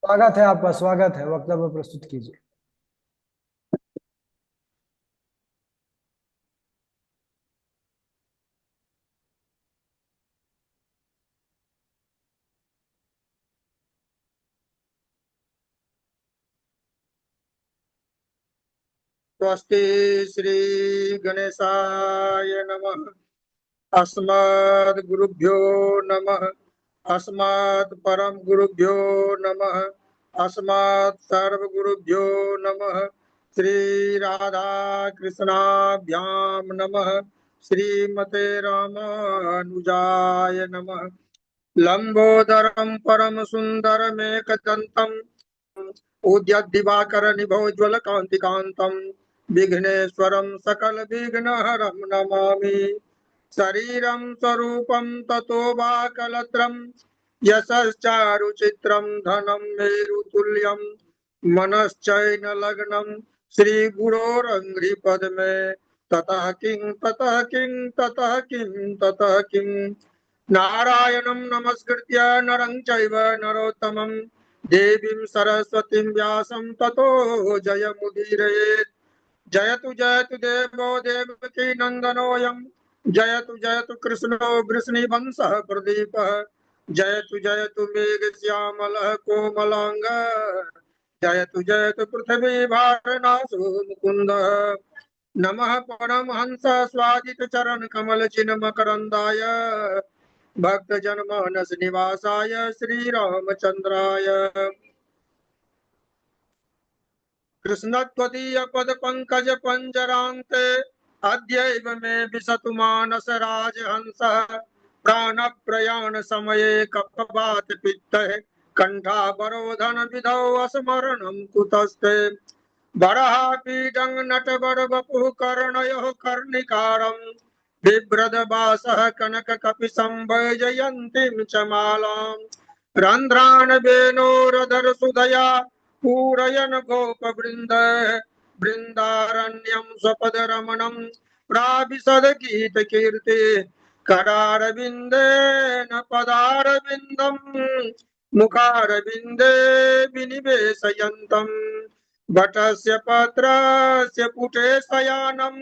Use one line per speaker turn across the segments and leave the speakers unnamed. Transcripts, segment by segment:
स्वागत है, आपका स्वागत है। वक्तव्य प्रस्तुत कीजिए।
स्वस्ति श्री गणेशाय नमः। अस्मद् गुरुभ्यो नमः। अस्मद् परम गुरुभ्यो नमः। अस्मद् सर्व गुरुभ्यो नमः। श्री राधा कृष्णाभ्याम नमः। श्रीमते रामानुजाय नमः। लंबोदरम परम सुंदरमेकदंतम उद्यद्दिवाकर निभोज्वल कांति कांतम विघ्नेश्वरम सकल विघ्नहरम नमामि। शरीरं स्वरूपं ततो वा कलत्रं यशश्चारुचित्रं धनं मेरुतुल्यं मनश्चैन लग्नं श्रीगुरोरङ्घ्रिपद्मे ततः किं ततः किं ततः किं ततः किं नारायणं नमस्कृत्य नरं चैव नरोत्तमं देवीं सरस्वतीं व्यासं ततो जयमुदीरयेत्। जयतु जयतु देवो देवकी नन्दनोऽयं जयतु जयतु कृष्णो वृष्णिवंशः प्रदीपः। जयतु जयतु मेघश्यामलः कोमलाङ्गः। जयतु जयतु पृथ्वी भारनाशो मुकुन्दः। नमः परमहंस स्वादित चरण कमल चिन्ह मकरंदाय भक्त जनमानस निवासाय श्री रामचंद्राय कृष्णत्वदीय पद पंकज पंजरान्ते अद्यैव मे विशतु मानस राजहंसः। प्राण प्रयाण समये कपवात पित्तः कंठावरोधन विधौ स्मरणं कुतस्ते। बरहापीडं नटवर वपुः कर्णयोः कर्णिकारं बिभ्रदवासः कनककपिसंवैजयन्तीं च मालाम् रन्ध्रान् वेणोरधर सुधया पूरयन् गोपवृन्द बृन्दारण्यं स्वपदरमणं प्राविशद गीतकीर्ति करारविन्देन पदारविन्दं मुखारविन्दे विनिवेशयन्तम् भटस्य पत्रस्य पुटे शयानं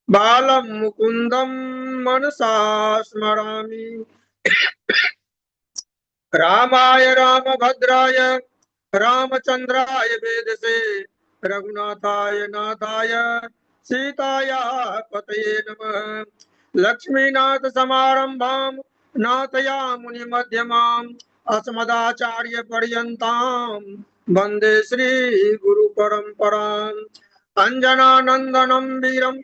बालं मुकुन्दं मनसा स्मरामि। रामाय रामभद्राय रामचंद्राय वेदसे रघुनाथाय नाथाय सीताया पतये नमः। लक्ष्मीनाथ समारंभां नाथयामुनि मध्यमाम् अस्मदाचार्य पर्यन्तां वन्दे श्री गुरु परम्पराम्। अंजनानंदनं वीरं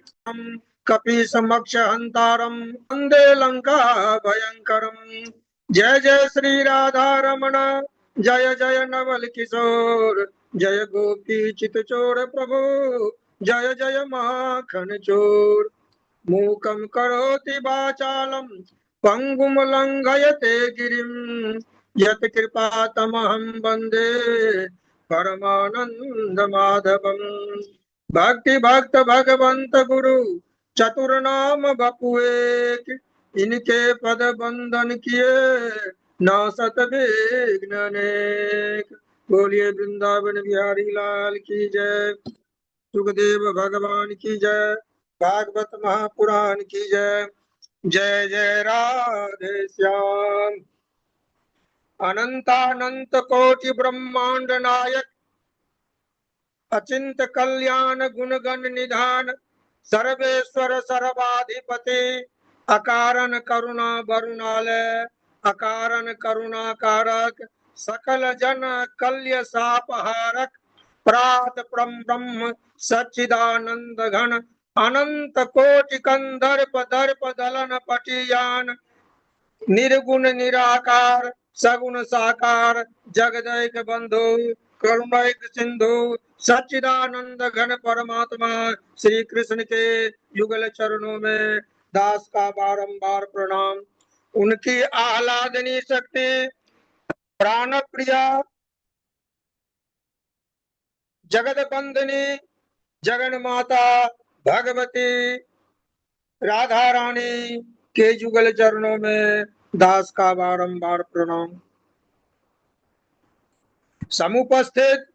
कपि समक्ष हंतारं वन्दे लंका भयंकरम्। जय जय श्री राधा रमण जय जय नवल किशोर जय गोपी चित चोर प्रभु जय जय माखन चोर। मूकं करोति वाचालं पंगुम लंघयते गिरिं यत् कृपा तमहं वन्दे परमानंद माधवम। भक्ति भक्त भगवंत गुरु चतुर नाम बपु एक इनके पद बंधन किए नासत विघ्न अनेक। बोलिए वृंदावन बिहारी लाल की जय। सुखदेव भगवान की जय। भागवत महापुराण की जय। जय जय राधे श्याम। अनंतानंत कोटि ब्रह्मांड नायक अचिंत कल्याण गुणगण निधान सर्वेश्वर सर्वाधिपति अकारण करुणा वरुणालय अकारण करुणा कारक सकल जन कल्य सापहारक प्रात ब्रह्म सच्चिदानंद घन अनंत कोटि कंदर्प दर्प दलन पटियान निर्गुण निराकार सगुण साकार जगदैक बंधु करुणैक सिंधु सच्चिदानंद घन परमात्मा श्री कृष्ण के युगल चरणों में दास का बारंबार प्रणाम। उनकी आह्लादनी शक्ति प्राण प्रिया जगत बंधनी जगन माता भगवती राधा रानी के युगल चरणों में दास का बारंबार प्रणाम। समुपस्थित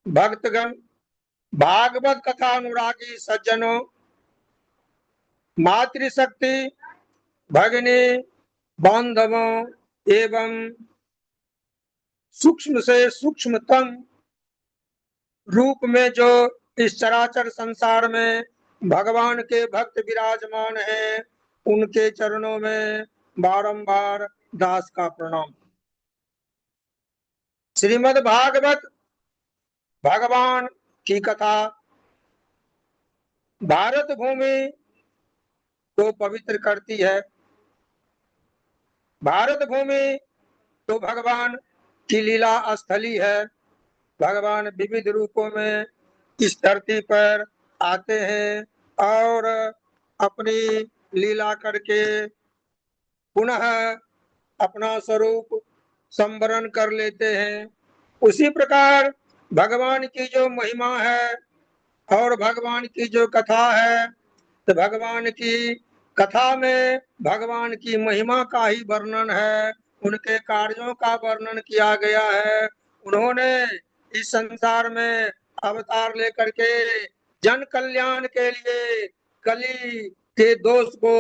भक्तगण, भागवत कथा अनुरागी सज्जनों, मातृशक्ति भगिनी बांधवों एवं सूक्ष्म से सूक्ष्मतम रूप में जो इस चराचर संसार में भगवान के भक्त विराजमान हैं, उनके चरणों में बारंबार दास का प्रणाम। श्रीमद् भागवत भगवान की कथा भारत भूमि को पवित्र करती है। भारत भूमि तो भगवान की लीला स्थली है। भगवान विविध रूपों में इस धरती पर आते हैं और अपनी लीला करके पुनः अपना स्वरूप संवरण कर लेते हैं। उसी प्रकार भगवान की जो महिमा है और भगवान की जो कथा है, तो भगवान की कथा में भगवान की महिमा का ही वर्णन है, उनके कार्यों का वर्णन किया गया है। उन्होंने इस संसार में अवतार लेकर के जन कल्याण के लिए, कली के दोष को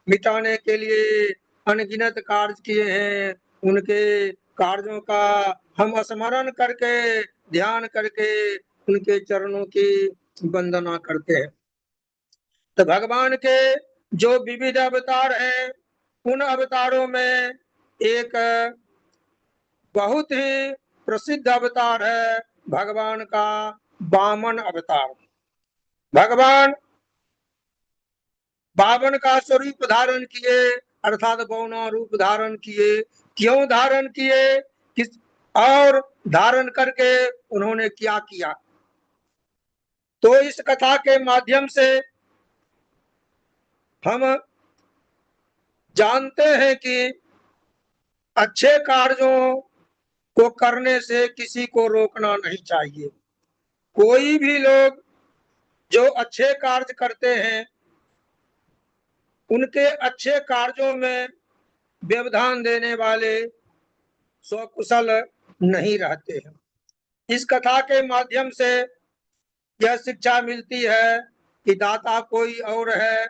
मिटाने के लिए अनगिनत कार्य किए हैं। उनके कार्यों का हम स्मरण करके, ध्यान करके उनके चरणों की वंदना करते हैं। तो भगवान के जो विविध अवतार हैं, उन अवतारों में एक बहुत ही प्रसिद्ध अवतार है भगवान का वामन अवतार। भगवान वामन का स्वरूप धारण किए, अर्थात गौना रूप धारण किए। क्यों धारण किए, किस और धारण करके उन्होंने क्या किया, तो इस कथा के माध्यम से हम जानते हैं कि अच्छे कार्यों को करने से किसी को रोकना नहीं चाहिए। कोई भी लोग जो अच्छे कार्य करते हैं, उनके अच्छे कार्यों में व्यवधान देने वाले स्वकुशल नहीं रहते हैं। इस कथा के माध्यम से यह शिक्षा मिलती है कि दाता कोई और है,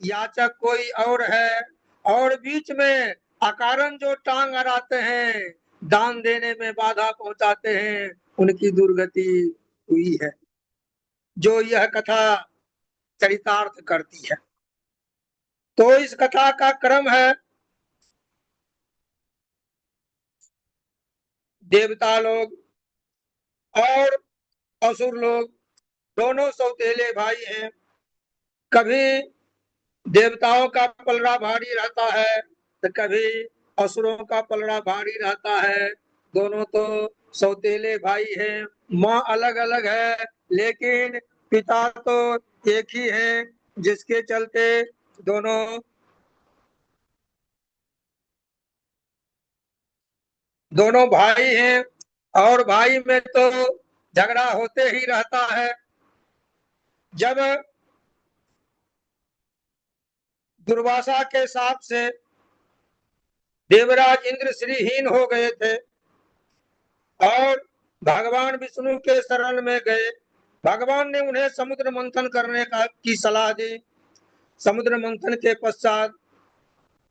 याचक कोई और है, और बीच में अकारण जो टांग अड़ाते हैं, दान देने में बाधा पहुंचाते हैं, उनकी दुर्गति हुई है, जो यह कथा चरितार्थ करती है। तो इस कथा का क्रम है, देवता लोग और असुर लोग दोनों सौतेले भाई हैं। कभी देवताओं का पलड़ा भारी रहता है तो कभी असुरों का पलड़ा भारी रहता है। दोनों तो सौतेले भाई हैं, माँ अलग अलग है लेकिन पिता तो एक ही है, जिसके चलते दोनों भाई हैं और भाई में तो झगड़ा होते ही रहता है। जब दुर्वासा के साप से देवराज इंद्र श्रीहीन हो गए थे और भगवान विष्णु के शरण में गए, भगवान ने उन्हें समुद्र मंथन करने की सलाह दी। समुद्र मंथन के पश्चात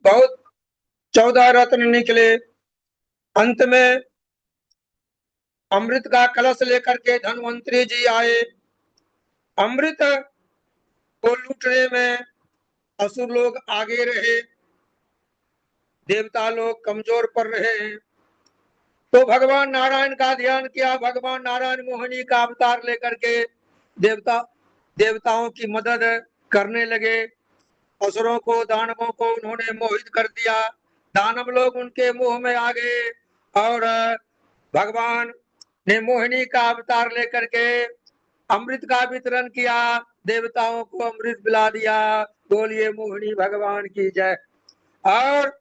बहुत 14 रत्न निकले। अंत में अमृत का कलश लेकर के धन्वंतरी जी आए। अमृत को लूटने में असुर लोग आगे रहे, देवता लोग कमजोर पड़ रहे हैं। तो भगवान नारायण का ध्यान किया। भगवान नारायण मोहिनी का अवतार लेकर के देवताओं की मदद करने लगे। असुरों को, दानवों को उन्होंने मोहित कर दिया। दानव लोग उनके मुंह में आ गए और भगवान ने मोहिनी का अवतार लेकर के अमृत का वितरण किया, देवताओं को अमृत पिला दिया। बोलिए मोहिनी भगवान की जय। और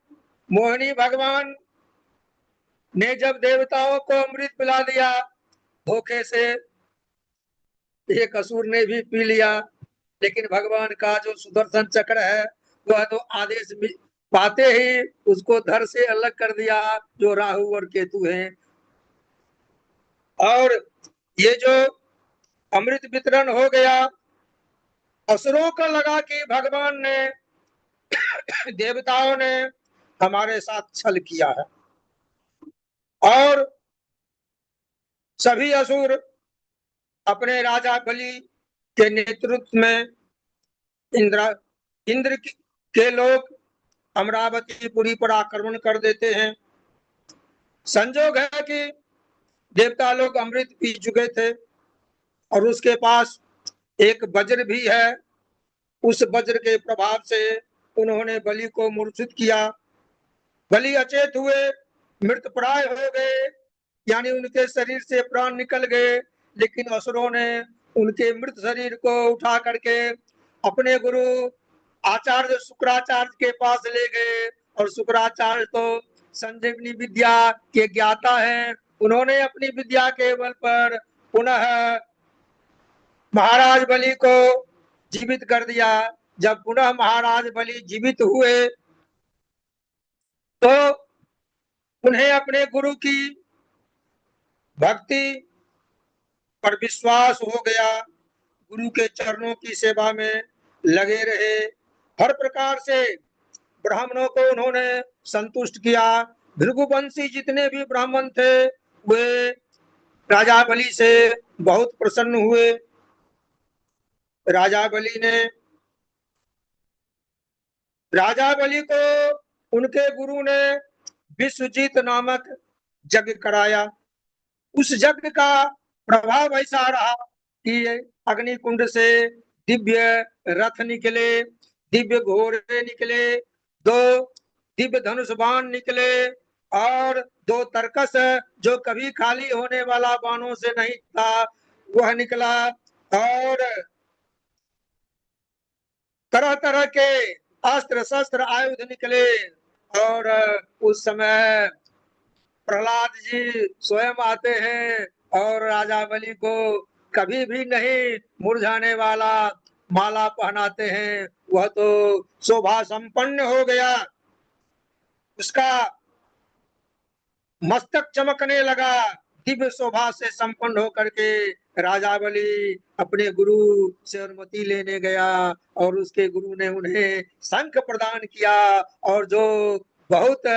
मोहिनी भगवान ने जब देवताओं को अमृत पिला दिया, धोखे से एक असुर ने भी पी लिया, लेकिन भगवान का जो सुदर्शन चक्र है वह तो आदेश पाते ही उसको धर से अलग कर दिया, जो राहु और केतु हैं। और ये जो अमृत वितरण हो गया, असुरों का लगा कि भगवान ने देवताओं ने हमारे साथ छल किया है, और सभी असुर अपने राजा बलि के नेतृत्व में इंद्र इंद्र के लोग अमरावतीपुरी पर आक्रमण कर देते हैं। संजोग है कि देवता लोग अमृत पी चुके थे और उसके पास एक वज्र भी है। उस वज्र के प्रभाव से उन्होंने बलि को मूर्छित किया। बलि अचेत हुए, मृत प्राय हो गए, यानी उनके शरीर से प्राण निकल गए। लेकिन असुरों ने उनके मृत शरीर को उठा करके अपने गुरु आचार्य शुक्राचार्य के पास ले गए, और शुक्राचार्य तो संजीवनी विद्या के ज्ञाता हैं। उन्होंने अपनी विद्या के बल पर पुनः महाराज बलि को जीवित कर दिया। जब पुनः महाराज बलि जीवित हुए तो उन्हें अपने गुरु की भक्ति पर विश्वास हो गया। गुरु के चरणों की सेवा में लगे रहे। हर प्रकार से ब्राह्मणों को उन्होंने संतुष्ट किया। भृगुवंशी जितने भी ब्राह्मण थे वे राजा बलि से बहुत प्रसन्न हुए। राजा बलि को उनके गुरु ने विश्वजीत नामक यज्ञ कराया। उस यज्ञ का प्रभाव ऐसा रहा कि अग्निकुंड से दिव्य रथ निकले, दिव्य घोड़े निकले, 2 दिव्य धनुष बाण निकले, और 2 तरकस जो कभी खाली होने वाला बाणों से नहीं था वह निकला, और तरह तरह के अस्त्र शस्त्र आयुध निकले। और उस समय प्रहलाद जी स्वयं आते हैं और राजा बलि को कभी भी नहीं मुरझाने वाला माला पहनाते हैं। वह तो शोभा संपन्न हो गया, उसका मस्तक चमकने लगा। दिव्य शोभा से संपन्न होकर के राजा बलि अपने गुरु से अनुमति लेने गया, और उसके गुरु ने उन्हें शंख प्रदान किया, और जो बहुत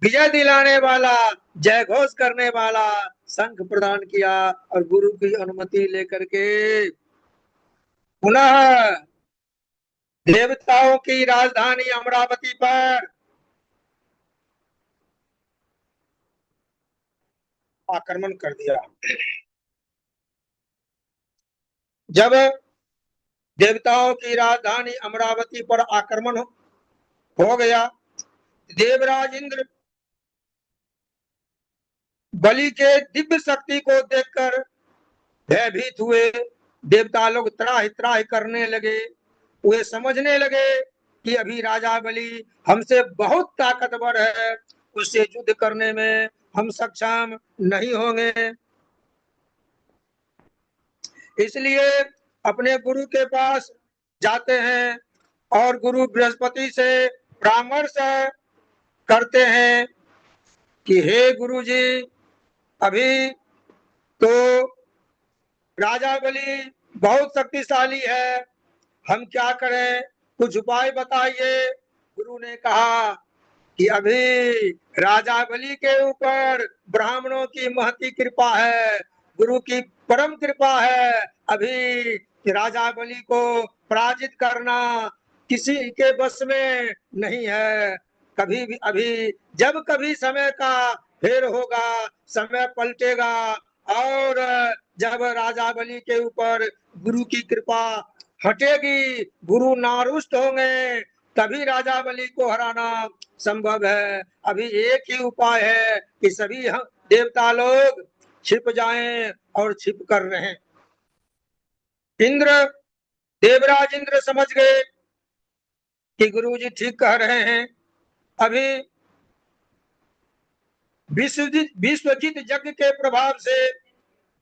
विजय दिलाने वाला, जय घोष करने वाला शंख प्रदान किया, और गुरु की अनुमति लेकर के पुनः देवताओं की राजधानी अमरावती पर आक्रमण कर दिया। जब देवताओं की राजधानी अमरावती पर आक्रमण हो गया, देवराज इंद्र बलि के दिव्य शक्ति को देखकर भयभीत हुए। देवता लोग त्राहि त्राहि करने लगे। वे समझने लगे कि अभी राजा बलि हमसे बहुत ताकतवर है, उससे युद्ध करने में हम सक्षम नहीं होंगे। इसलिए अपने गुरु के पास जाते हैं और गुरु बृहस्पति से परामर्श करते हैं कि हे गुरु जी, अभी तो राजा बलि बहुत शक्तिशाली है, हम क्या करें, कुछ उपाय बताइए। गुरु ने कहा कि अभी राजा बलि के ऊपर ब्राह्मणों की महती कृपा है, गुरु की परम कृपा है। अभी राजा बलि को पराजित करना किसी के बस में नहीं है। कभी भी अभी जब कभी समय का फेर होगा, समय पलटेगा, और जब राजा बलि के ऊपर गुरु की कृपा हटेगी, गुरु नारुष्ट होंगे, तभी राजा बलि को हराना संभव है। अभी एक ही उपाय है कि सभी देवता लोग छिप जाएं, और छिप कर रहें। देवराज इंद्र समझ गए कि गुरुजी ठीक कह रहे हैं। अभी विश्वजीत यज्ञ के प्रभाव से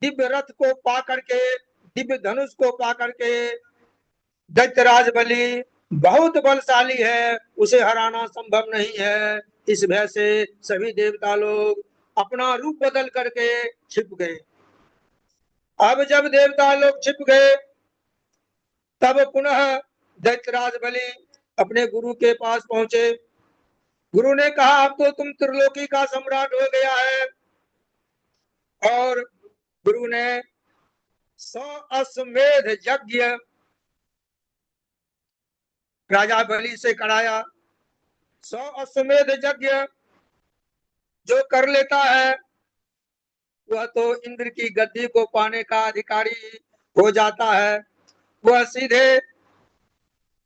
दिव्य रथ को पा करके, दिव्य धनुष को पा करके दैत्यराज बलि बहुत बलशाली है, उसे हराना संभव नहीं है। इस भय से सभी देवता लोग अपना रूप बदल करके छिप गए। अब जब देवता लोग छिप गए तब पुनः दैत्यराज बलि अपने गुरु के पास पहुंचे। गुरु ने कहा अब तो तुम त्रिलोकी का सम्राट हो गया है। और गुरु ने 100 अश्वमेध यज्ञ राजा बलि से कराया। 100 अश्वमेध यज्ञ जो कर लेता है वह तो इंद्र की गद्दी को पाने का अधिकारी हो जाता है। वह सीधे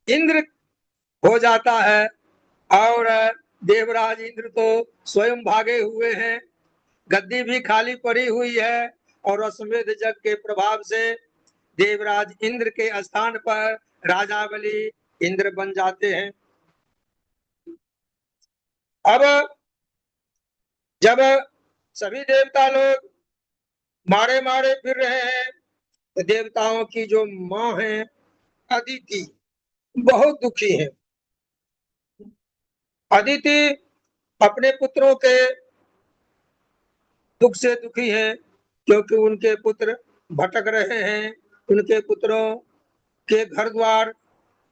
इंद्र हो जाता है। और देवराज इंद्र तो स्वयं भागे हुए हैं, गद्दी भी खाली पड़ी हुई है। और अश्वमेध यज्ञ के प्रभाव से देवराज इंद्र के स्थान पर राजा बलि इंद्र बन जाते हैं। अब जब सभी देवता लोग मारे मारे फिर रहे हैं तो देवताओं की जो माँ है अदिति बहुत दुखी है। अदिति अपने पुत्रों के दुख से दुखी है क्योंकि उनके पुत्र भटक रहे हैं, उनके पुत्रों के घर द्वार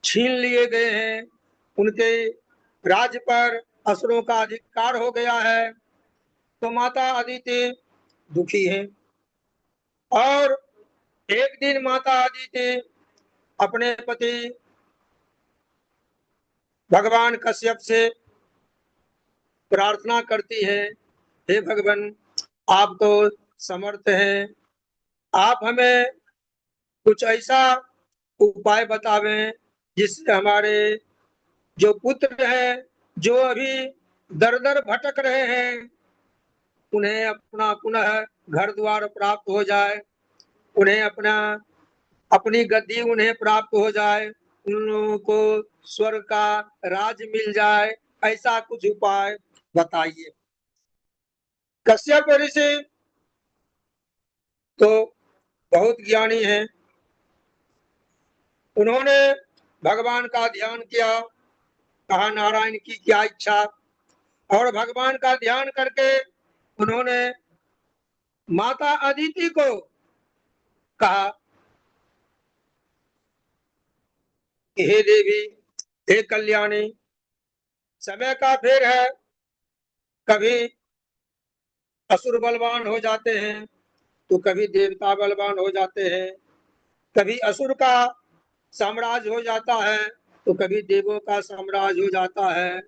छीन लिए गए हैं, उनके राज्य पर असुरों का अधिकार हो गया है। तो माता अदिति दुखी है। और एक दिन माता अदिति अपने पति भगवान कश्यप से प्रार्थना करती है, हे भगवान आप तो समर्थ हैं, आप हमें कुछ ऐसा उपाय बतावें जिससे हमारे जो पुत्र हैं जो अभी दर दर भटक रहे हैं उन्हें अपना पुनः घर द्वार प्राप्त हो जाए, उन्हें अपनी गद्दी उन्हें प्राप्त हो जाए, उन लोगों को स्वर्ग का राज मिल जाए। ऐसा कुछ उपाय बताइए। कश्यप ऋषि तो बहुत ज्ञानी है। उन्होंने भगवान का ध्यान किया, कहा नारायण की क्या इच्छा। और भगवान का ध्यान करके उन्होंने माता अदिति को कहा कि हे देवी, हे कल्याणी, समय का फेर है, कभी असुर बलवान हो जाते हैं तो कभी देवता बलवान हो जाते हैं, कभी असुर का साम्राज्य हो जाता है तो कभी देवों का साम्राज्य हो जाता है।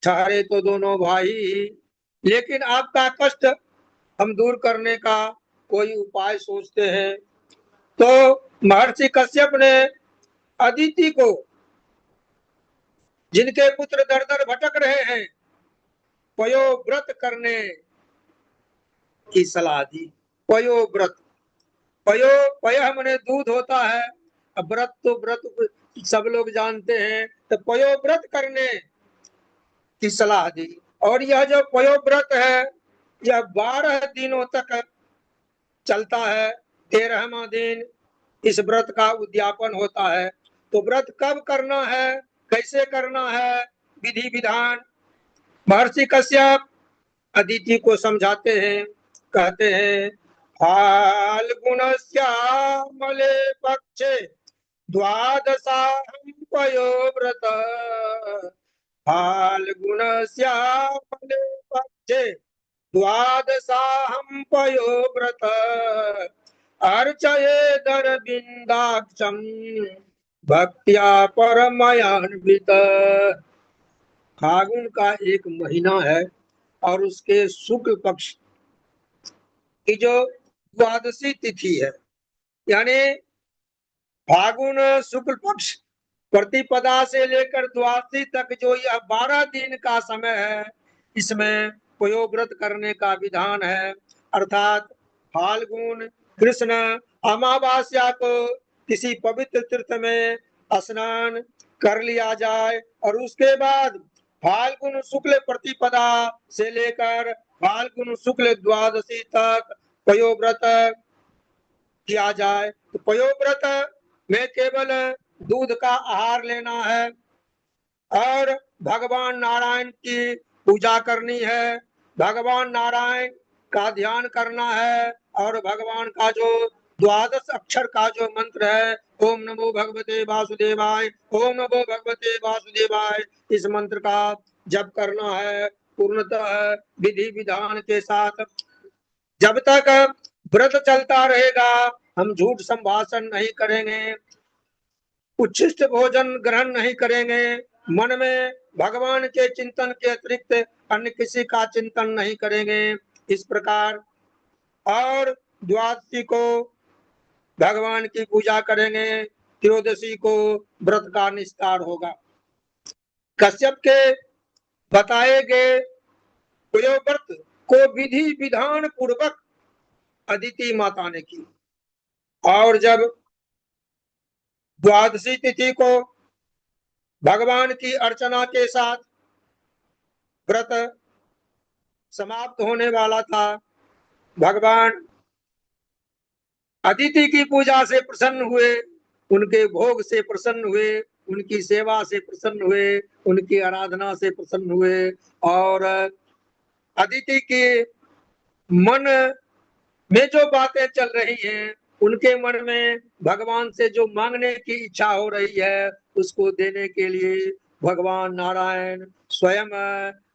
ठहरे तो दोनों भाई ही, लेकिन आपका कष्ट हम दूर करने का कोई उपाय सोचते हैं। तो महर्षि कश्यप ने अदिति को, जिनके पुत्र दर दर भटक रहे हैं, पयोव्रत करने की सलाह दी। पयोव्रत, पय मने दूध होता है, अब व्रत तो व्रत सब लोग जानते हैं, तो पयोव्रत करने की सलाह दी। और यह जो पयोव्रत है यह 12 दिनों तक चलता है। 13वां दिन इस व्रत का उद्यापन होता है। तो व्रत कब करना है, कैसे करना है, विधि विधान महर्षि कश्यप अदिति को समझाते हैं। कहते हैं फाल्गुनस्यामले पक्षे द्वादशाहं पयोव्रत, फाल्गुनस्यामले पक्षे द्वादशाहं पयोव्रत, अर्चयेदरविन्दाक्षं भक्त्या परमयान्वित। फागुन का एक महीना है और उसके शुक्ल पक्ष की जो द्वादशी तिथि है, यानी फागुन शुक्ल पक्ष प्रतिपदा से लेकर द्वादशी तक जो यह 12 दिन का समय है, इसमें पयोव्रत करने का विधान है। अर्थात फाल्गुन कृष्ण अमावास्या को किसी पवित्र तीर्थ में स्नान कर लिया जाए और उसके बाद फाल्गुन शुक्ल प्रतिपदा से लेकर फाल्गुन शुक्ल द्वादशी तक पयोव्रत किया जाए। तो पयोव्रत में केवल दूध का आहार लेना है और भगवान नारायण की पूजा करनी है, भगवान नारायण का ध्यान करना है और भगवान का जो द्वादश अक्षर का जो मंत्र है, ओम नमो भगवते वासुदेवाय, ओम नमो भगवते वासुदेवाय, इस मंत्र का जप करना है पूर्णतः विधि विधान के साथ। जब तक व्रत चलता रहेगा हम झूठ संभाषण नहीं करेंगे, उच्छिष्ट भोजन ग्रहण नहीं करेंगे, मन में भगवान के चिंतन के अतिरिक्त अन्य किसी का चिंतन नहीं करेंगे। इस प्रकार और द्वादशी को भगवान की पूजा करेंगे, त्रयोदशी को व्रत का निस्तार होगा। कश्यप के बताए गए व्रत को विधि विधान पूर्वक अदिति माता ने की, और जब द्वादशी तिथि को भगवान की अर्चना के साथ व्रत समाप्त होने वाला था, भगवान अदिति की पूजा से प्रसन्न हुए, उनके भोग से प्रसन्न हुए, उनकी सेवा से प्रसन्न हुए, उनकी आराधना से प्रसन्न हुए, और अदिति के मन में जो बातें चल रही हैं, उनके मन में भगवान से जो मांगने की इच्छा हो रही है उसको देने के लिए भगवान नारायण स्वयं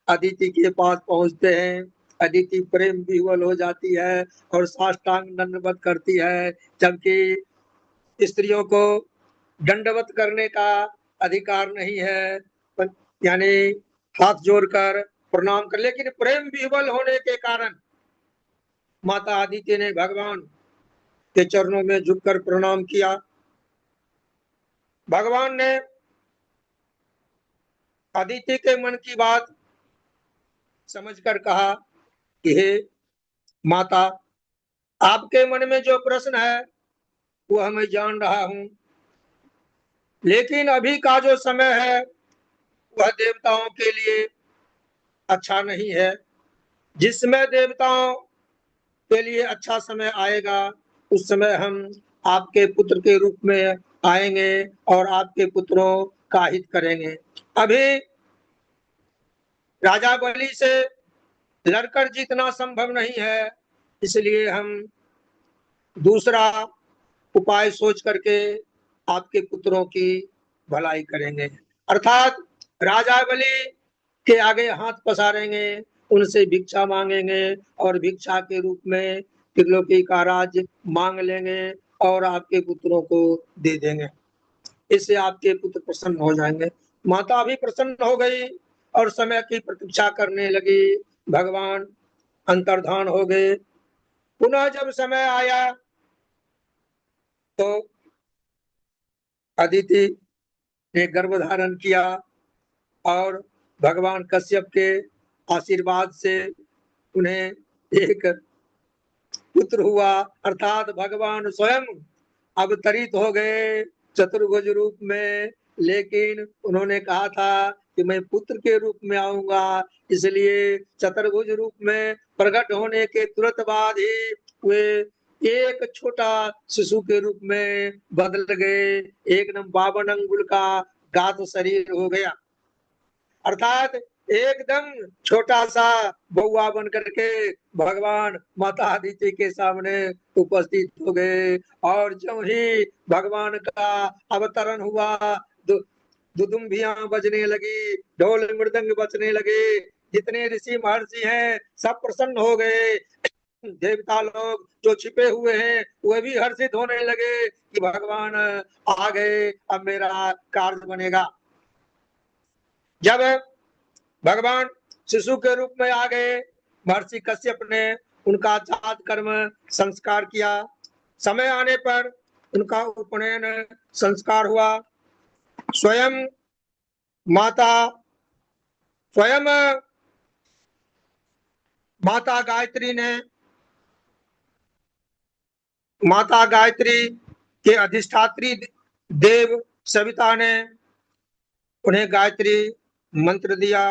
अदिति के पास पहुंचते हैं। अदिति प्रेम विह्वल हो जाती है और साष्टांग दंडवत करती है, जबकि स्त्रियों को दंडवत करने का अधिकार नहीं है, यानी हाथ जोड़कर प्रणाम कर, लेकिन प्रेम विह्वल होने के कारण माता आदित्य ने भगवान के चरणों में झुककर प्रणाम किया। भगवान ने आदित्य के मन की बात समझकर कहा कि हे माता, आपके मन में जो प्रश्न है वो मैं जान रहा हूं, लेकिन अभी का जो समय है वह देवताओं के लिए अच्छा नहीं है। जिस समय देवताओं के लिए अच्छा समय आएगा उस समय हम आपके पुत्र के रूप में आएंगे और आपके पुत्रों का हित करेंगे। अभी राजा बलि से लड़कर जीतना संभव नहीं है, इसलिए हम दूसरा उपाय सोच करके आपके पुत्रों की भलाई करेंगे, अर्थात राजा बलि के आगे हाथ पसारेंगे, उनसे भिक्षा मांगेंगे और भिक्षा के रूप में त्रिलोकी का राज्य मांग लेंगे और आपके पुत्रों को दे देंगे। इससे आपके पुत्र प्रसन्न हो जाएंगे। माता भी प्रसन्न हो गई और समय की प्रतीक्षा करने लगी। भगवान अंतर्धान हो गए। पुनः जब समय आया तो अदिति ने गर्भ धारण किया और भगवान कश्यप के आशीर्वाद से उन्हें एक पुत्र हुआ, अर्थात भगवान स्वयं अवतरित हो गए चतुर्भुज रूप में, लेकिन उन्होंने कहा था कि मैं पुत्र के रूप में आऊंगा, इसलिए चतुर्भुज रूप में प्रकट होने के तुरंत बाद ही वे एक छोटा शिशु के रूप में बदल गए, एकदम 52 अंगुल का गात शरीर हो गया, अर्थात एकदम छोटा सा बउआ बन करके भगवान माता आदित्य के सामने उपस्थित हो गए। और जो ही भगवान का अवतरण हुआ, दुदुम्बियां बजने लगी, ढोल मृदंग बजने लगे, जितने ऋषि महर्षि हैं सब प्रसन्न हो गए। देवता लोग जो छिपे हुए हैं वे भी हर्षित होने लगे कि भगवान आ गए, अब मेरा कार्य बनेगा। जब भगवान शिशु के रूप में आ गए, महर्षि कश्यप ने उनका जात कर्म संस्कार किया। समय आने पर उनका उपनयन संस्कार हुआ। स्वयं माता माता गायत्री के अधिष्ठात्री देव सविता ने उन्हें गायत्री मंत्र दिया।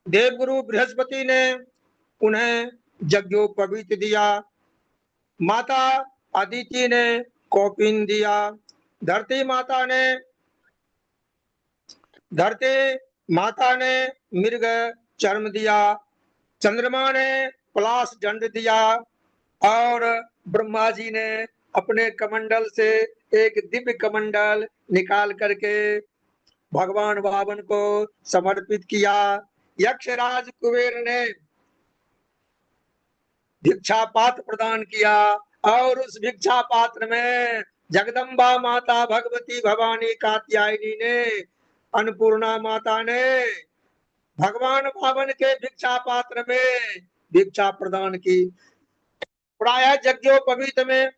देवगुरु बृहस्पति ने उन्हें यज्ञोपवीत दिया। माता अदिति ने कौपिन दिया। धरती माता ने मृग चर्म दिया। चंद्रमा ने पलाश दंड दिया और ब्रह्मा जी ने अपने कमंडल से एक दिव्य कमंडल निकाल करके भगवान वामन को समर्पित किया। यक्षराज कुबेर ने भिक्षा पात्र प्रदान किया और उस भिक्षा पात्र में जगदम्बा माता भगवती भवानी कात्यायनी ने, अन्नपूर्णा माता ने भगवान वामन के भिक्षा पात्र में भिक्षा प्रदान की। प्रायः यज्ञोपवीत में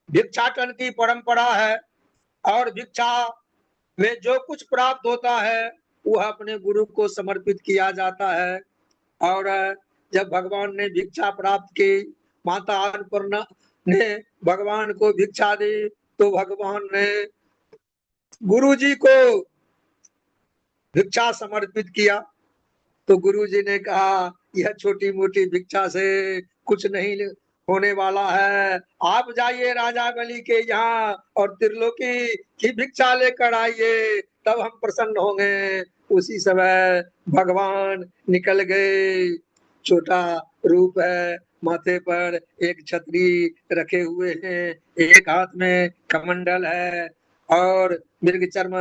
भिक्षाटन की परंपरा है और भिक्षा में जो कुछ प्राप्त होता है वह अपने गुरु को समर्पित किया जाता है। और जब भगवान ने भिक्षा प्राप्त की, माता अन्नपूर्णा ने भगवान को भिक्षा दी, तो भगवान ने गुरु जी को भिक्षा समर्पित किया। तो गुरु जी ने कहा, यह छोटी मोटी भिक्षा से कुछ नहीं होने वाला है, आप जाइए राजा बलि के यहाँ और त्रिलोकी की भिक्षा लेकर आइए, तब हम प्रसन्न होंगे। उसी समय भगवान निकल गए। छोटा रूप है, माथे पर एक छतरी रखे हुए हैं, एक हाथ में कमंडल है और मृग चर्म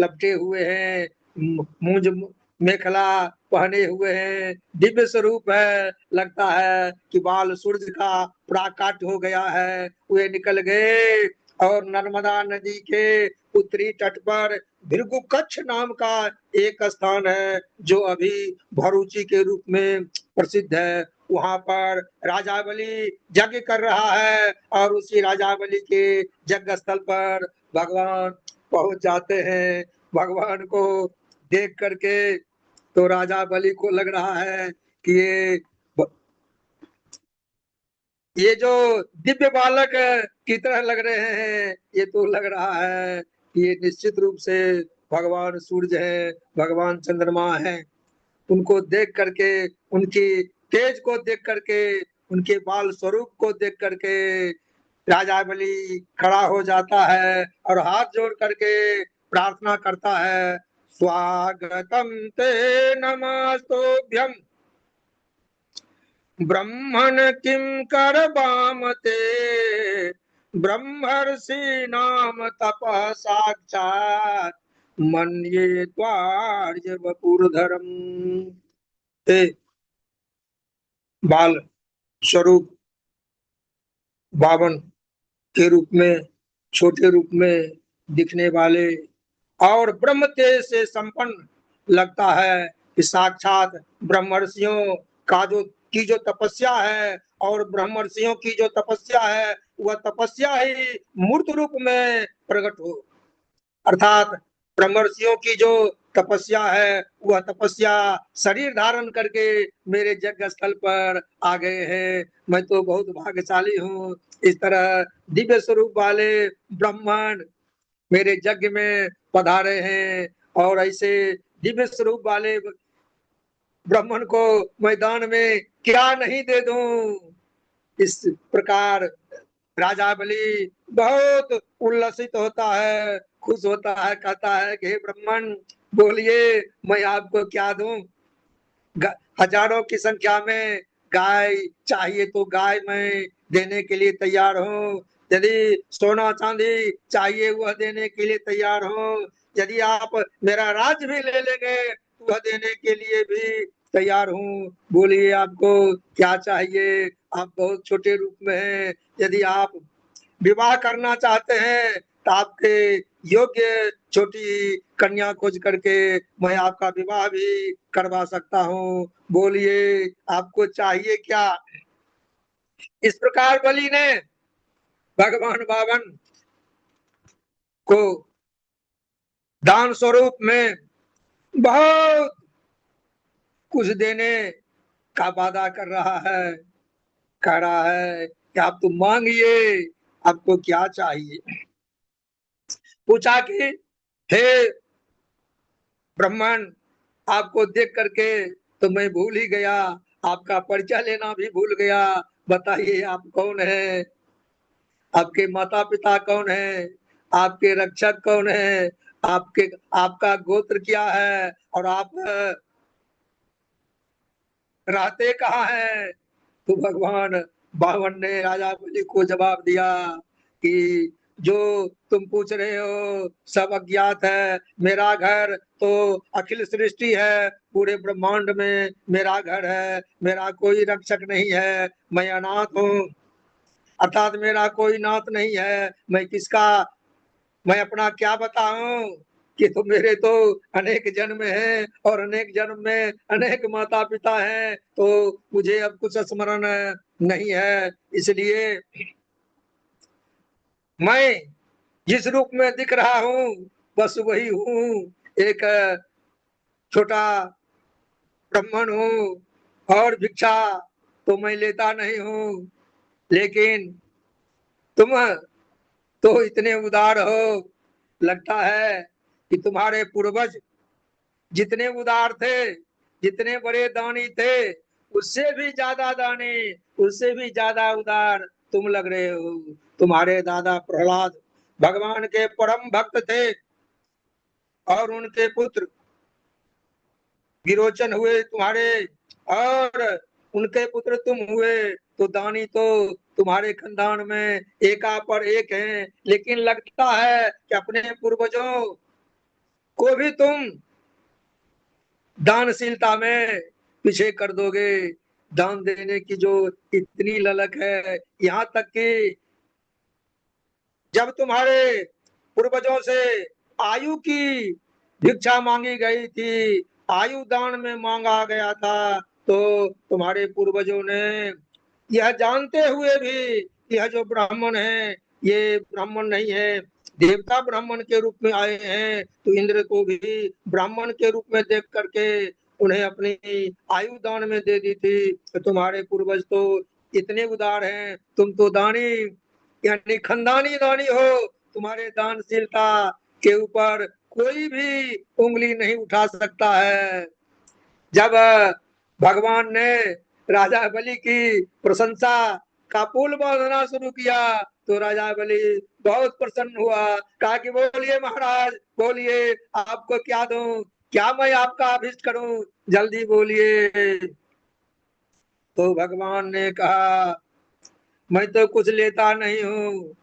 लपटे हुए हैं, मूंज मेखला पहने हुए हैं, दिव्य स्वरूप है। लगता है कि बाल सूरज का प्राकाट हो गया है। वे निकल गए और नर्मदा नदी के उत्तरी तट पर भृगु कच्छ नाम का एक स्थान है जो अभी भरूची के रूप में प्रसिद्ध है। वहां पर राजा बलि यज्ञ कर रहा है और उसी राजा बलि के यज्ञ स्थल पर भगवान पहुंच जाते हैं। भगवान को देख करके तो राजा बलि को लग रहा है कि ये जो दिव्य बालक की तरह लग रहे हैं, ये तो लग रहा है कि ये निश्चित रूप से भगवान सूर्य है, भगवान चंद्रमा है। उनको देख करके, उनकी तेज को देख करके, उनके बाल स्वरूप को देख करके राजा बलि खड़ा हो जाता है और हाथ जोड़ करके प्रार्थना करता है, स्वागतम ते नमस्तुभ्यं ब्रह्मण किम करवाम ते ब्रह्मर्षि नाम तपः साक्षात् मन्ये त्वार्य वपुर्धरम्। बाल स्वरूप वामन के रूप में, छोटे रूप में दिखने वाले और ब्रह्म तेज से संपन्न लगता है कि साक्षात ब्रह्मर्षियों का जो तपस्या है और ब्रह्मर्षियों की जो तपस्या है वह तपस्या ही मूर्त रूप में प्रकट हो, अर्थात ब्रह्मर्षियों की जो तपस्या है वह तपस्या शरीर धारण करके मेरे यज्ञ स्थल पर आ गए हैं। मैं तो बहुत भाग्यशाली हूँ, इस तरह दिव्य स्वरूप वाले ब्राह्मण मेरे यज्ञ में पधारे हैं और ऐसे दिव्य स्वरूप वाले ब्राह्मण को मैदान में क्या नहीं दे दूं। इस प्रकार राजा बलि बहुत उल्लसित होता है, खुश होता है, कहता है कि हे ब्राह्मण बोलिए मैं आपको क्या दूं। हजारों की संख्या में गाय चाहिए तो गाय मैं देने के लिए तैयार हूँ, यदि सोना चांदी चाहिए वह देने के लिए तैयार हूँ, यदि आप मेरा राज्य भी ले लेंगे वह देने के लिए भी तैयार हूँ। बोलिए आपको क्या चाहिए, आप बहुत छोटे रूप में हैं, यदि आप विवाह करना चाहते हैं तो आपके योग्य छोटी कन्या खोज करके मैं आपका विवाह भी करवा सकता हूँ। बोलिए आपको चाहिए क्या। इस प्रकार बलि ने भगवान वामन को दान स्वरूप में बहुत कुछ देने का वादा कर रहा है, कह रहा है कि आप तो मांगिए आपको क्या चाहिए। पूछा कि हे ब्राह्मण आपको देख करके तो मैं भूल ही गया, आपका परिचय लेना भी भूल गया, बताइए आप कौन है, आपके माता पिता कौन है, आपके रक्षक कौन है, आपके आपका गोत्र क्या है और आप रहते कहाँ हैं। तो भगवान बावन ने राजा बलि को जवाब दिया कि जो तुम पूछ रहे हो सब अज्ञात है। मेरा घर तो अखिल सृष्टि है, पूरे ब्रह्मांड में मेरा घर है, मेरा कोई रक्षक नहीं है, मैं अनाथ हूँ, अर्थात मेरा कोई नाथ नहीं है। मैं अपना क्या बताऊं कि तो मेरे तो अनेक जन्म हैं और अनेक जन्म में अनेक माता पिता हैं, तो मुझे अब कुछ स्मरण नहीं है। इसलिए मैं जिस रूप में दिख रहा हूँ बस वही हूँ, एक छोटा ब्राह्मण हूँ और भिक्षा तो मैं लेता नहीं हूँ। लेकिन तुम तो इतने उदार हो, लगता है कि तुम्हारे पूर्वज जितने उदार थे, जितने बड़े दानी थे, उससे भी ज्यादा दानी, उससे भी ज्यादा उदार तुम लग रहे हो। तुम्हारे दादा प्रहलाद भगवान के परम भक्त थे और उनके पुत्र विरोचन हुए तुम्हारे, और उनके पुत्र तुम हुए, तो दानी तो तुम्हारे खानदान में एका पर एक हैं। लेकिन लगता है कि अपने पूर्वजों को भी तुम दानशीलता में पीछे कर दोगे। दान देने की जो इतनी ललक है, यहाँ तक कि जब तुम्हारे पूर्वजों से आयु की भिक्षा मांगी गई थी, आयु दान में मांगा गया था, तो तुम्हारे पूर्वजों ने यह जानते हुए भी यह जो ब्राह्मण है ये ब्राह्मण नहीं है, देवता ब्राह्मण के रूप में आए हैं, तो इंद्र को भी ब्राह्मण के रूप में देख करके उन्हें अपनी आयु दान में दे दी थी। तो तुम्हारे पूर्वज तो इतने उदार हैं, तुम तो दानी यानी खानदानी दानी हो। तुम्हारे दानशीलता के ऊपर कोई भी उंगली नहीं उठा सकता है। जब भगवान ने राजा बलि की प्रशंसा का पुल बांधना शुरू किया, तो राजा बलि बहुत प्रसन्न हुआ, कहा कि बोलिए महाराज, बोलिए, आपको क्या दूं, क्या मैं आपका अभिष्ट करूं, जल्दी बोलिए। तो भगवान ने कहा, मैं तो कुछ लेता नहीं हूँ,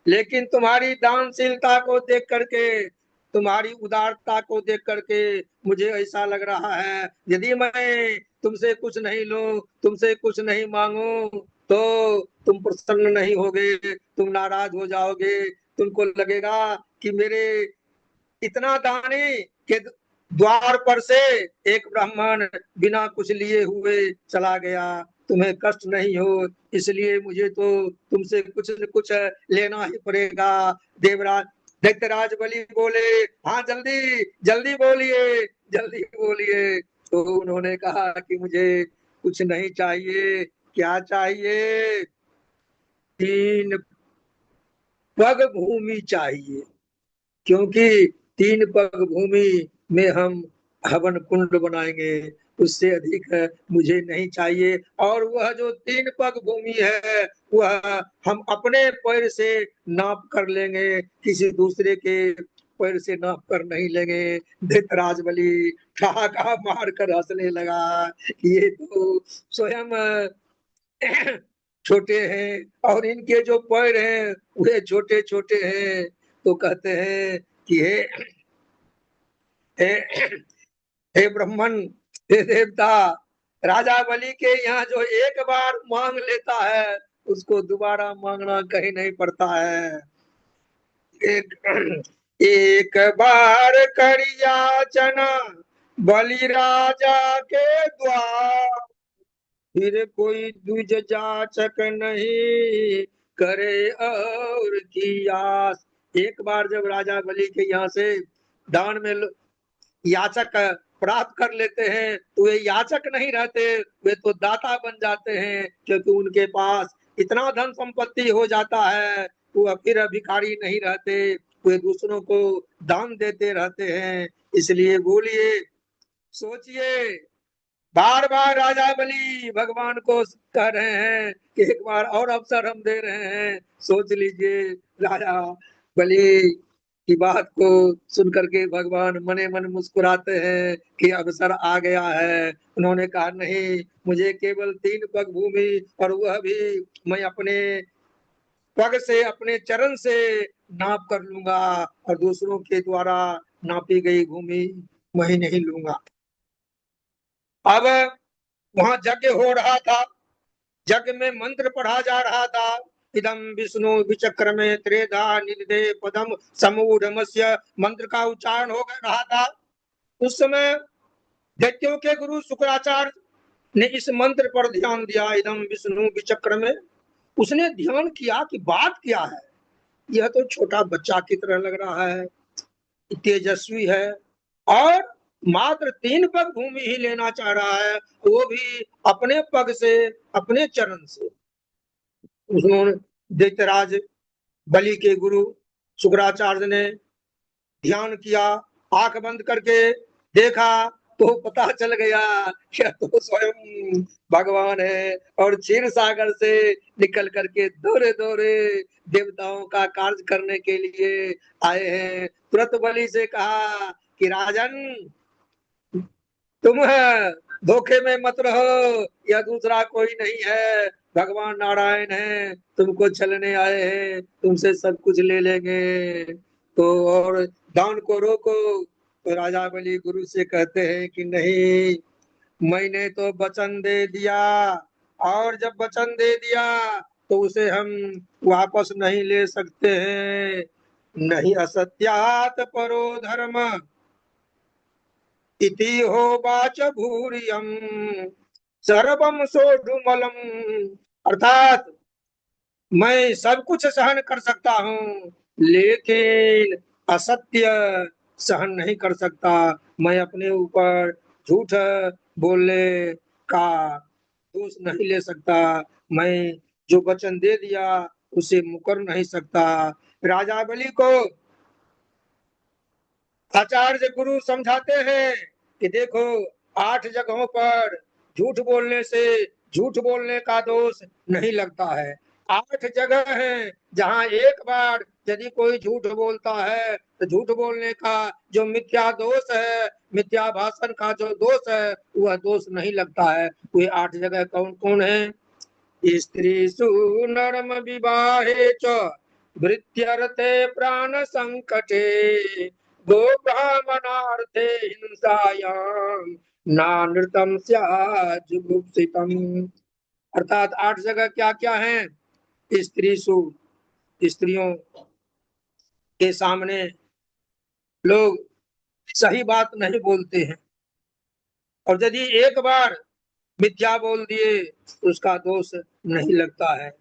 लेकिन तुम्हारी दानशीलता को देख करके, तुम्हारी उदारता को देख करके मुझे ऐसा लग रहा है यदि मैं तुमसे कुछ नहीं लूं, तुमसे कुछ नहीं मांगू, तो तुम प्रसन्न नहीं होगे, तुम नाराज हो जाओगे। तुमको लगेगा कि मेरे इतना दानी के द्वार पर से एक ब्राह्मण बिना कुछ लिए हुए चला गया, तुम्हें कष्ट नहीं हो, इसलिए मुझे तो तुमसे कुछ न कुछ लेना ही पड़ेगा। देवराज दैत्यराज बलि बोले, हाँ जल्दी जल्दी बोलिए, जल्दी बोलिए। तो उन्होंने कहा कि मुझे कुछ नहीं चाहिए। क्या चाहिए? 3 पग भूमि चाहिए, क्योंकि 3 पग भूमि में हम हवन कुंड बनाएंगे, उससे अधिक मुझे नहीं चाहिए। और वह जो 3 पग भूमि है वह हम अपने पैर से नाप कर लेंगे, किसी दूसरे के पैर से नाप कर नहीं लेंगे। धृतराज बलि ठहाका मार कर हंसने लगा, ये तो स्वयं छोटे हैं और इनके जो पैर हैं वे छोटे छोटे हैं। तो कहते हैं कि हे हे ब्राह्मण, हे देवता, राजा बलि के यहाँ जो एक बार मांग लेता है उसको दोबारा मांगना कहीं नहीं पड़ता है। एक एक बार कर याचना बलि राजा के द्वार, फिर कोई द्विज जाचक नहीं करे और की आस। एक बार जब राजा बलि के यहाँ से दान में याचक प्राप्त कर लेते हैं तो वे याचक नहीं रहते, वे तो दाता बन जाते हैं, क्योंकि उनके पास इतना धन संपत्ति हो जाता है, वो फिर भिखारी नहीं रहते, वे दूसरों को दान देते रहते हैं। इसलिए बोलिए, सोचिए, बार बार राजा बलि भगवान को कह रहे हैं कि एक बार और अवसर हम दे रहे हैं, सोच लीजिए राजा बलि। की बात को सुन करके भगवान मने मन मुस्कुराते हैं कि अवसर आ गया है। उन्होंने कहा नहीं, मुझे केवल 3 पग भूमि, और वह भी मैं अपने पग से, अपने चरण से नाप कर लूंगा, और दूसरों के द्वारा नापी गई भूमि मैं नहीं लूंगा। अब वहां यज्ञ हो रहा था, यज्ञ में मंत्र पढ़ा जा रहा था। इदम विष्णु विचक्र में त्रेधा निदे पदम समूढ़मस्य, मंत्र का उच्चारण हो रहा था। उस समय दैत्यों के गुरु शुक्राचार्य ने इस मंत्र पर ध्यान दिया, इदम विष्णु विचक्र में। उसने ध्यान किया कि बात क्या है, यह तो छोटा बच्चा की तरह लग रहा है, तेजस्वी है, और मात्र 3 पग भूमि ही लेना चाह रहा है, वो भी अपने पग से, अपने चरण से। उन्होंने दैत्यराज बलि के गुरु शुक्राचार्य ने ध्यान किया, आंख बंद करके देखा, तो पता चल गया कि तो स्वयं भगवान है, और क्षीर सागर से निकल करके दौरे दौरे देवताओं का कार्य करने के लिए आए हैं। तुरंत बलि से कहा कि राजन, तुम धोखे में मत रहो, यह दूसरा कोई नहीं है, भगवान नारायण है, तुमको छलने आए हैं, तुमसे सब कुछ ले लेंगे, तो और दान को रोको। तो राजा बलि गुरु से कहते हैं कि नहीं, मैंने तो वचन दे दिया, और जब वचन दे दिया तो उसे हम वापस नहीं ले सकते हैं। नहीं असत्यात परो धर्म इति होवाच भूरियम सर्वम सोढ़ुमलम। अर्थात मैं सब कुछ सहन कर सकता हूँ, लेकिन असत्य सहन नहीं कर सकता। मैं अपने ऊपर झूठ बोलने का दोष नहीं ले सकता। मैं जो वचन दे दिया उसे मुकर नहीं सकता। राजा बलि को आचार्य गुरु समझाते हैं कि देखो, 8 जगहों पर झूठ बोलने से झूठ बोलने का दोष नहीं लगता है। 8 जगह है जहां एक बार यदि कोई झूठ बोलता है तो झूठ बोलने का जो मिथ्या दोष है, मिथ्या भाषण का जो दोष है, वह दोष नहीं लगता है। वे 8 जगह कौन कौन है? स्त्रीषु नरम विवाहे च भृत्यर्थे प्राण संकटे गो ब्राह्मणार्थे हिंसायां नानृतम स्यात् जुगुप्सितम्। अर्थात 8 जगह क्या क्या है? स्त्रीषु, स्त्रियों के सामने लोग सही बात नहीं बोलते हैं, और यदि एक बार मिथ्या बोल दिए तो उसका दोष नहीं लगता है।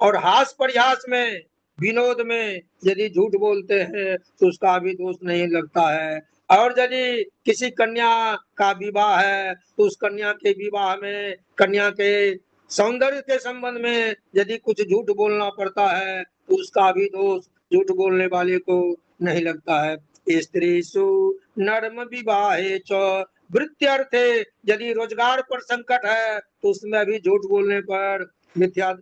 और हास परिहास में, विनोद में यदि झूठ बोलते हैं तो उसका भी दोष नहीं लगता है। और यदि किसी कन्या का विवाह है तो उस कन्या के विवाह में, कन्या के सौंदर्य के संबंध में यदि कुछ झूठ बोलना पड़ता है तो उसका भी दोष झूठ बोलने वाले को नहीं लगता है। स्त्रीषु नर्म विवाहे च वृत्त्यर्थे, यदि रोजगार पर संकट है तो उसमें भी झूठ बोलने पर मिथ्या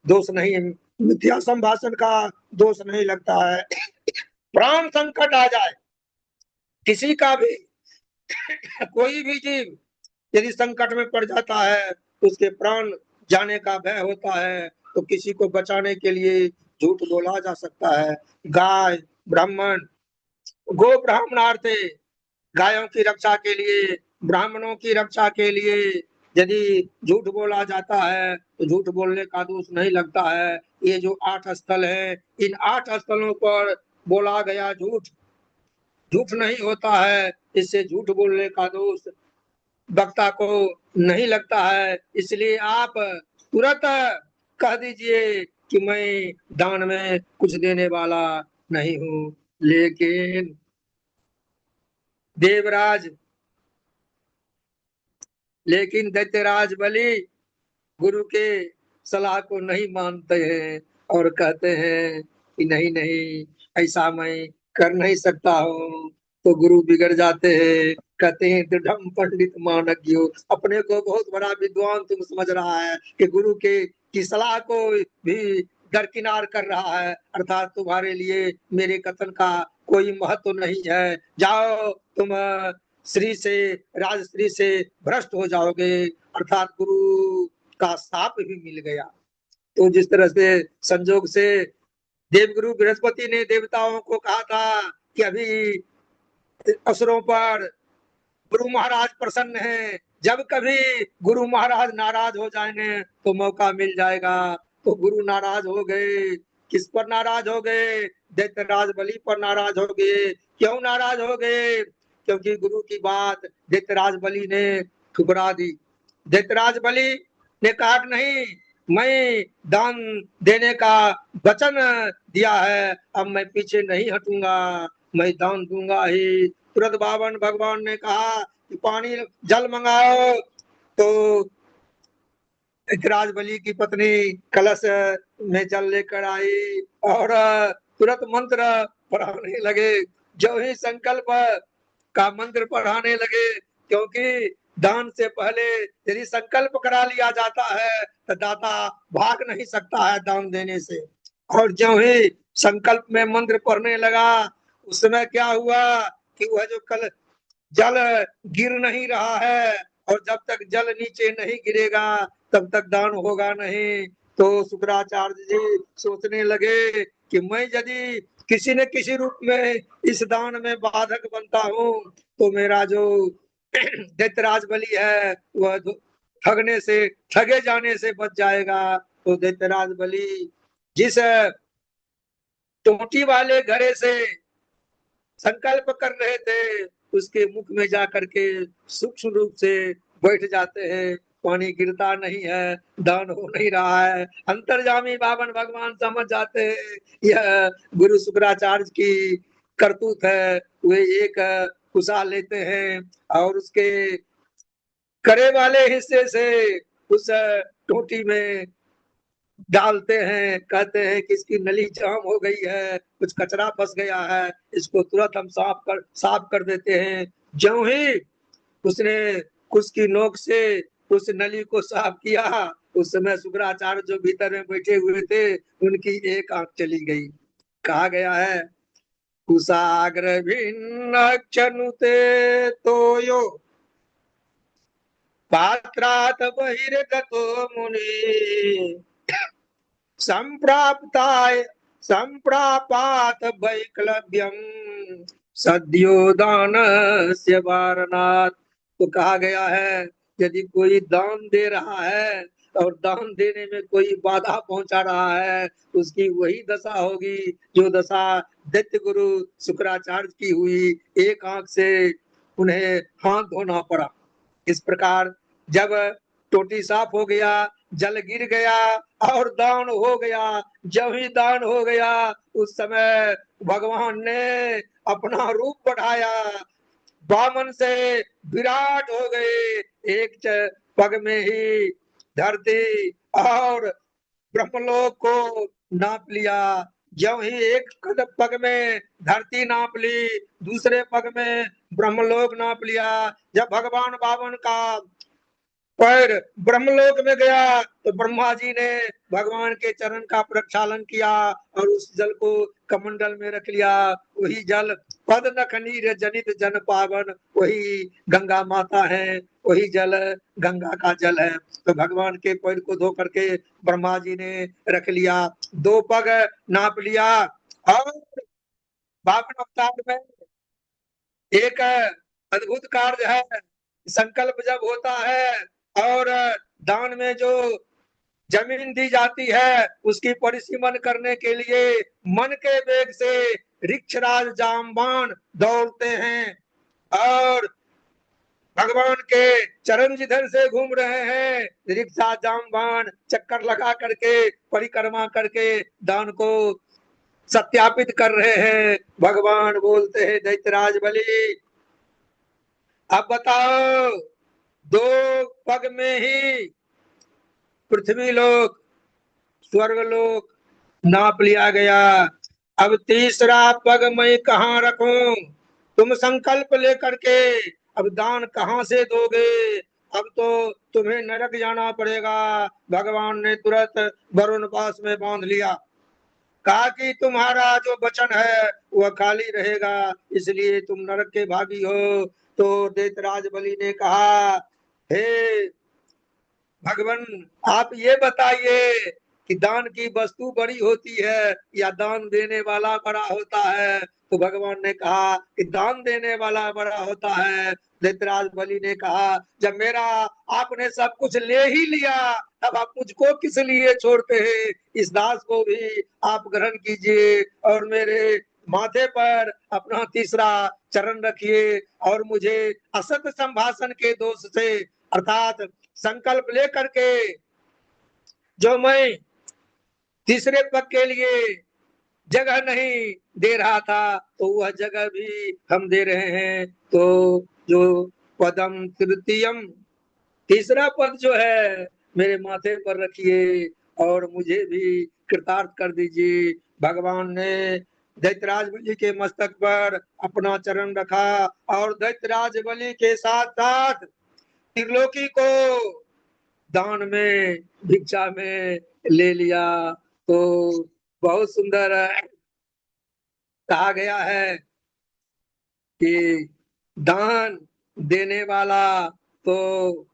दोष नहीं, मिथ्या संभाषण का दोष नहीं लगता है। प्राण संकट आ जाए, किसी का भी कोई भी जीव यदि संकट में पड़ जाता है तो उसके प्राण जाने का भय होता है, तो किसी को बचाने के लिए झूठ बोला जा सकता है। गाय ब्राह्मण, गो ब्राह्मणार्थे, गायों की रक्षा के लिए, ब्राह्मणों की रक्षा के लिए यदि झूठ बोला जाता है तो झूठ बोलने का दोष नहीं लगता है। ये जो 8 स्थल है, इन 8 स्थलों पर बोला गया झूठ झूठ नहीं होता है, इससे झूठ बोलने का दोष वक्ता को नहीं लगता है। इसलिए आप तुरंत कह दीजिए कि मैं दान में कुछ देने वाला नहीं हूँ। लेकिन देवराज, लेकिन दैत्यराज बलि गुरु के सलाह को नहीं मानते हैं, और कहते हैं कि नहीं नहीं, ऐसा मैं कर नहीं सकता हूँ। तो गुरु बिगड़ जाते हैं, कहते हैं दृढ़ पंडित मानज्ञो, अपने को बहुत बड़ा विद्वान तुम समझ रहा है कि गुरु के की सलाह को भी दरकिनार कर रहा है, अर्थात तुम्हारे लिए मेरे कथन का कोई महत्व नहीं है, जाओ तुम श्री से, राजश्री से भ्रष्ट हो जाओगे, अर्थात गुरु का शाप भी मिल गया। तो जिस तरह से संजोग से देवगुरु बृहस्पति ने देवताओं को कहा था कि अभी असुरों पर गुरु महाराज प्रसन्न हैं, जब कभी गुरु महाराज नाराज हो जाएंगे तो मौका मिल जाएगा। तो गुरु नाराज हो गए। किस पर नाराज हो गए? दैत्यराज बलि पर नाराज हो गए। क्यों नाराज हो गए? क्योंकि गुरु की बात दैत्यराज बलि ने ठुकरा दी। दैत्यराज बलि ने कहा कि नहीं, मैं दान देने का वचन दिया है, अब मैं पीछे नहीं हटूंगा, मैं दान दूंगा ही। तुरंत बावन भगवान ने कहा कि पानी जल मंगाओ। तो दैत्यराज बलि की पत्नी कलश में जल लेकर आई और तुरंत मंत्र पढ़ाने लगे। जो ही संकल्प का मंत्र पढ़ाने लगे, क्योंकि दान से पहले यदि संकल्प करा लिया जाता है तो दाता भाग नहीं सकता है दान देने से। और जो ही संकल्प में मंत्र पढ़ने लगा, उस समय क्या हुआ कि वह जो कल जल गिर नहीं रहा है, और जब तक जल नीचे नहीं गिरेगा तब तक दान होगा नहीं। तो शुक्राचार्य जी सोचने लगे कि मैं यदि किसी न किसी रूप में इस दान में बाधक बनता हूँ तो मेरा जो दैत्यराज बलि है वह ठगने से, ठगे जाने से बच जाएगा। तो दैत्यराज बलि जिस टोटी वाले घड़े से संकल्प कर रहे थे, उसके मुख में जा करके सूक्ष्म रूप से बैठ जाते हैं, पानी गिरता नहीं है, दान हो नहीं रहा है। अंतर्यामी बावन भगवान समझ जाते हैं यह गुरु शुक्राचार्य की करतूत है। वे एक कुशा लेते हैं और उसके करे वाले हिस्से से उस टोटी में डालते हैं, कहते हैं कि इसकी नली जाम हो गई है, कुछ कचरा फंस गया है, इसको तुरंत हम साफ कर देते हैं। ज्यों ही उसने कुछ की नोक से उस नली को साफ किया, उस समय शुक्राचार्य जो भीतर में बैठे हुए थे उनकी एक आंख चली गई। कहा गया है, कुशाग्र भिन्न चनुते तोयो पात्रात बहिर्गतो मुनि संप्राप्ताय संप्रापात वैक्लव्यम सद्यो दानस्य वारणात्। तो कहा गया है, यदि कोई दान दे रहा है और दान देने में कोई बाधा पहुंचा रहा है, उसकी वही दशा होगी जो दशा दैत्य गुरु शुक्राचार्य की हुई। एक आंख से उन्हें हाथ धोना पड़ा। इस प्रकार जब टोटी साफ हो गया, जल गिर गया और दान हो गया, जब ही दान हो गया उस समय भगवान ने अपना रूप बढ़ाया, वामन से विराट हो गए। एक पग में ही धरती और ब्रह्मलोक को नाप लिया। जब ही एक पग में धरती नाप ली, दूसरे पग में ब्रह्मलोक नाप लिया। जब भगवान बावन का पर ब्रह्मलोक में गया तो ब्रह्मा जी ने भगवान के चरण का प्रक्षालन किया और उस जल को कमंडल में रख लिया। वही जल पद नख नीर जनित जन पावन, वही गंगा माता है, वही जल गंगा का जल है। तो भगवान के पैर को धो करके ब्रह्मा जी ने रख लिया, 2 पग नाप लिया। और बावन अवतार में एक अद्भुत कार्य है। संकल्प जब होता है और दान में जो जमीन दी जाती है उसकी परिसीमन करने के लिए मन के वेग से ऋक्षराज जामवान दौड़ते हैं और भगवान के चरण जिधर से घूम रहे हैं, ऋक्षा जामवान चक्कर लगा करके परिक्रमा करके दान को सत्यापित कर रहे हैं। भगवान बोलते हैं, दैत्यराज बलि अब बताओ, 2 पग में ही पृथ्वी लोक स्वर्ग लोक नाप लिया गया, अब तीसरा पग मैं कहाँ रखूं? तुम संकल्प लेकर के अब दान कहाँ से दोगे? अब तो तुम्हें नरक जाना पड़ेगा। भगवान ने तुरंत वरुण पास में बांध लिया। कहा कि तुम्हारा जो वचन है वह खाली रहेगा, इसलिए तुम नरक के भागी हो। तो दैत्यराज बलि ने कहा, हे भगवान, आप ये बताइए कि दान की वस्तु बड़ी होती है या दान देने वाला बड़ा होता है। तो भगवान ने कहा कि दान देने वाला बड़ा होता है। दैत्यराज बलि ने कहा, जब मेरा आपने सब कुछ ले ही लिया, तब आप मुझको किस लिए छोड़ते हैं? इस दास को भी आप ग्रहण कीजिए और मेरे माथे पर अपना तीसरा चरण रखिए और मुझे असत संभाषण के दोष से, अर्थात संकल्प लेकर के जो मैं तीसरे पग के लिए जगह नहीं दे रहा था, तो वह जगह भी हम दे रहे हैं। तो जो पदम तृतीयम, तीसरा पद जो है मेरे माथे पर रखिए और मुझे भी कृतार्थ कर दीजिए। भगवान ने दैत्यराज बलि के मस्तक पर अपना चरण रखा और दैत्यराज बलि के साथ साथ त्रिलोकी को दान में, भिक्षा में ले लिया। तो बहुत सुंदर कहा गया है कि दान देने वाला तो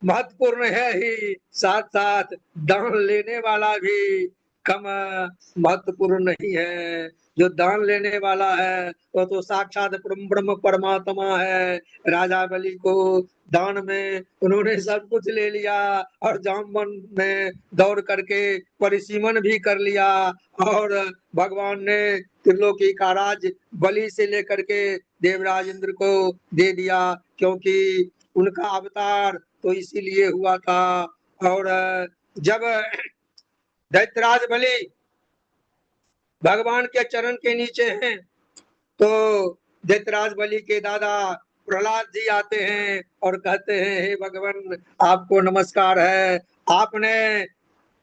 महत्वपूर्ण है ही, साथ साथ दान लेने वाला भी कम महत्वपूर्ण नहीं है। जो दान लेने वाला है वह तो साक्षात ब्रह्म परमात्मा है। राजा बलि को दान में उन्होंने सब कुछ ले लिया और जामवन में दौड़ करके परिसीमन भी कर लिया और भगवान ने त्रिलोकी का राज बलि से लेकर के देवराज इंद्र को दे दिया, क्योंकि उनका अवतार तो इसीलिए हुआ था। और जब दैत्यराज बलि भगवान के चरण के नीचे हैं, तो दैत्यराज बलि के दादा प्रहलाद जी आते हैं और कहते हैं, हे भगवान, आपको नमस्कार है। आपने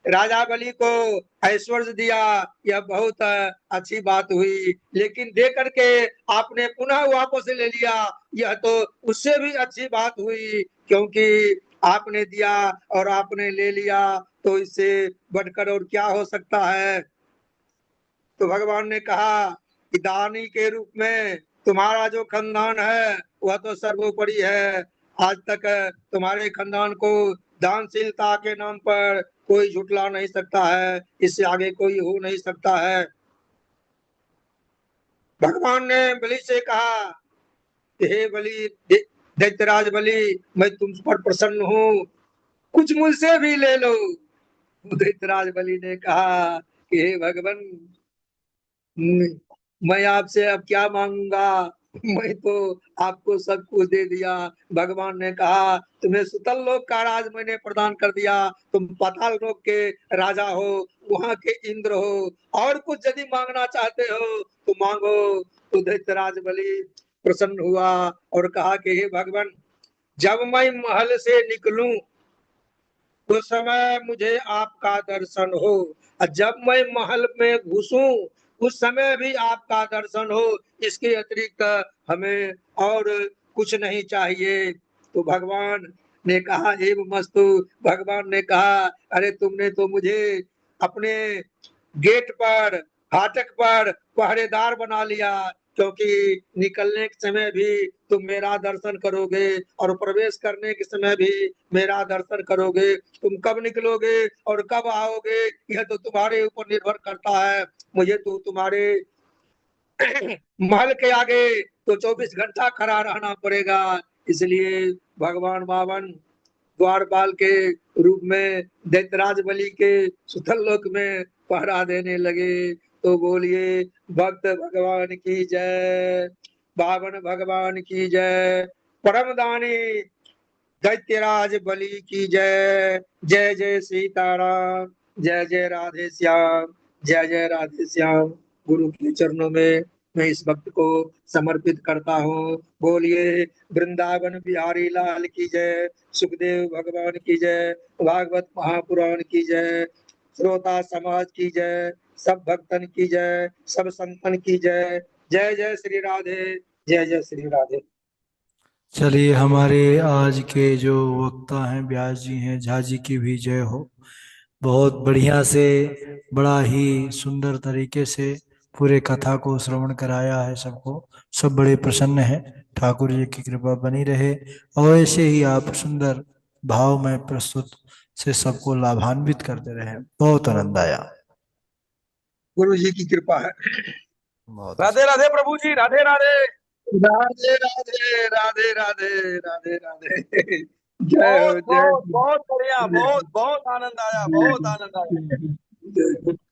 राजा बलि को ऐश्वर्य दिया, यह बहुत अच्छी बात हुई, लेकिन दे करके आपने पुनः वापस ले लिया, यह तो उससे भी अच्छी बात हुई, क्योंकि आपने दिया और आपने ले लिया, तो इससे बढ़कर और क्या हो सकता है। तो भगवान ने कहा कि दानी के रूप में तुम्हारा जो खानदान है वह तो सर्वोपरि है। आज तक तुम्हारे खानदान को दानशीलता के नाम पर कोई झुटला नहीं सकता है, इससे आगे कोई हो नहीं सकता है। भगवान ने बलि से कहा कि हे बलि, दैत्यराज बलि, मैं तुम पर प्रसन्न हूँ, कुछ मुझसे भी ले लो। दैत्यराज बलि ने कहा कि हे भगवान, मैं आपसे अब क्या मांगूंगा, मैं तो आपको सब कुछ दे दिया। भगवान ने कहा, तुम्हें सुतल लोक का राज मैंने प्रदान कर दिया, तुम पाताल लोक के राजा हो, वहां के इंद्र हो, और कुछ यदि मांगना चाहते हो तो मांगो। तो दैत्यराज बलि प्रसन्न हुआ और कहा कि हे भगवान, जब मैं महल से निकलूं उस समय मुझे आपका दर्शन हो, और जब मैं महल में घुसूं उस समय भी आपका दर्शन हो, इसके अतिरिक्त हमें और कुछ नहीं चाहिए। तो भगवान ने कहा, एव मस्तु। भगवान ने कहा, अरे तुमने तो मुझे अपने गेट पर, फाटक पर पहरेदार बना लिया, क्योंकि निकलने के समय भी तुम मेरा दर्शन करोगे और प्रवेश करने के समय भी मेरा दर्शन करोगे। तुम कब निकलोगे और कब आओगे यह तो तुम्हारे ऊपर निर्भर करता है। मुझे तो तुम्हारे महल के आगे तो 24 घंटा खड़ा रहना पड़ेगा। इसलिए भगवान बावन द्वारपाल के रूप में दैत्यराज बलि के सुतल लोक में पहरा देने लगे। तो बोलिए, भक्त भगवान की जय, बावन भगवान की जय, परम दानी दैत्यराज बलि की जय। जय जय सीताराम, जय जय राधे श्याम, जय जय राधे श्याम। गुरु के चरणों में मैं इस भक्त को समर्पित करता हूँ। बोलिए, वृंदावन बिहारी लाल की जय, सुखदेव भगवान की जय, भागवत महापुराण की जय, श्रोता समाज की जय, सब भक्तन की जय, सब संतन की जय। जय जय श्री राधे, जय जय श्री राधे।
चलिए, हमारे आज के जो वक्ता हैं व्यास जी हैं, झा जी की भी जय हो। बहुत बढ़िया से, बड़ा ही सुंदर तरीके से पूरे कथा को श्रवण कराया है सबको। सब बड़े प्रसन्न हैं। ठाकुर जी की कृपा बनी रहे और ऐसे ही आप सुंदर भाव में प्रस्तुत से सबको लाभान्वित करते रहे। बहुत आनंद आया।
गुरु जी की कृपा है।
बहुत अच्छा।
राधे राधे प्रभु जी, राधे राधे।
राधे राधे राधे राधे राधे राधे। जय हो
बहुत
जय
बहुत बहुत बढ़िया, बहुत बहुत आनंद आया, बहुत आनंद आया।
हो।